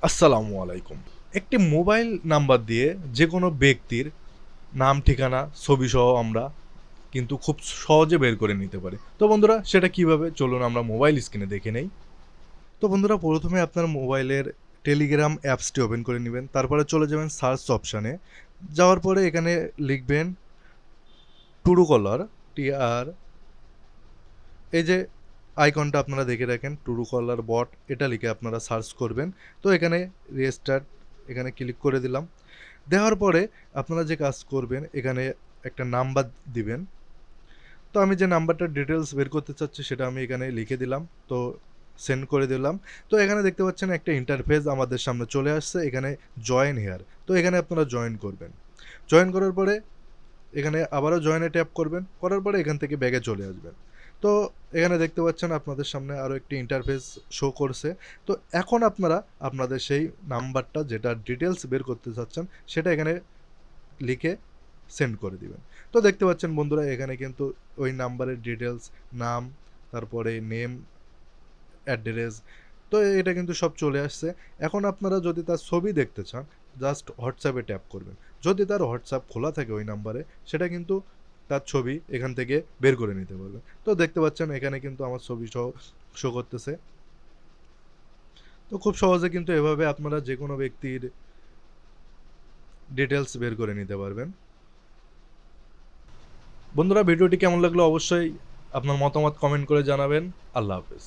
আসসালামু আলাইকুম। একটি মোবাইল নাম্বার দিয়ে যে কোনো ব্যক্তির নাম, ঠিকানা, ছবিসহ আমরা কিন্তু খুব সহজে বের করে নিতে পারি। তো বন্ধুরা সেটা কিভাবে? চলুন আমরা মোবাইল স্ক্রিনে দেখে নেই। তো বন্ধুরা প্রথমে আপনার মোবাইলের টেলিগ্রাম অ্যাপসটি ওপেন করে নিবেন। তারপরে চলে যাবেন সার্চ অপশানে। যাওয়ার পরে এখানে লিখবেন ট্রুকলার, TR, এই যে আইকনটা আপনারা দেখে রাখেন ট্রুকলার বট, এটা লিখে আপনারা সার্চ করবেন। তো এখানে রেস্টার্ট, এখানে ক্লিক করে দিলাম। দেওয়ার পরে আপনারা যে কাজ করবেন এখানে একটা নাম্বার দিবেন। তো আমি যে নাম্বারটার ডিটেলস বের করতে চাচ্ছি সেটা আমি এখানে লিখে দিলাম। তো সেন্ড করে দিলাম। তো এখানে দেখতে পাচ্ছেন একটা ইন্টারফেস আমাদের সামনে চলে আসছে। এখানে জয়েন হেয়ার, তো এখানে আপনারা জয়েন করবেন। জয়েন করার পরে এখানে আবারও জয়েনে ট্যাপ করবেন। করার পরে এখান থেকে ব্যাগে চলে আসবেন। তো এখানে দেখতে পাচ্ছেন আপনাদের সামনে আরও একটি ইন্টারফেস শো করছে। তো এখন আপনারা আপনাদের সেই নাম্বারটা যেটা ডিটেলস বের করতে চাচ্ছেন সেটা এখানে লিখে সেন্ড করে দিবেন। তো দেখতে পাচ্ছেন বন্ধুরা এখানে কিন্তু ওই নাম্বারের ডিটেলস, নাম, তারপরে নেম, অ্যাড্রেস, তো এটা কিন্তু সব চলে আসছে। এখন আপনারা যদি তার ছবি দেখতে চান জাস্ট হোয়াটসঅ্যাপে ট্যাপ করবেন। যদি তার হোয়াটসঅ্যাপ খোলা থাকে ওই নাম্বারে সেটা কিন্তু তার ছবি এখান থেকে বের করে নিতে পারবেন। তো দেখতে পাচ্ছেন এখানে কিন্তু আমার ছবি সহ শো করতেছে। তো খুব সহজে কিন্তু এভাবে আপনারা যে কোনো ব্যক্তির ডিটেলস বের করে নিতে পারবেন। বন্ধুরা ভিডিওটি কেমন লাগলো অবশ্যই আপনার মতামত কমেন্ট করে জানাবেন। আল্লাহ হাফেজ।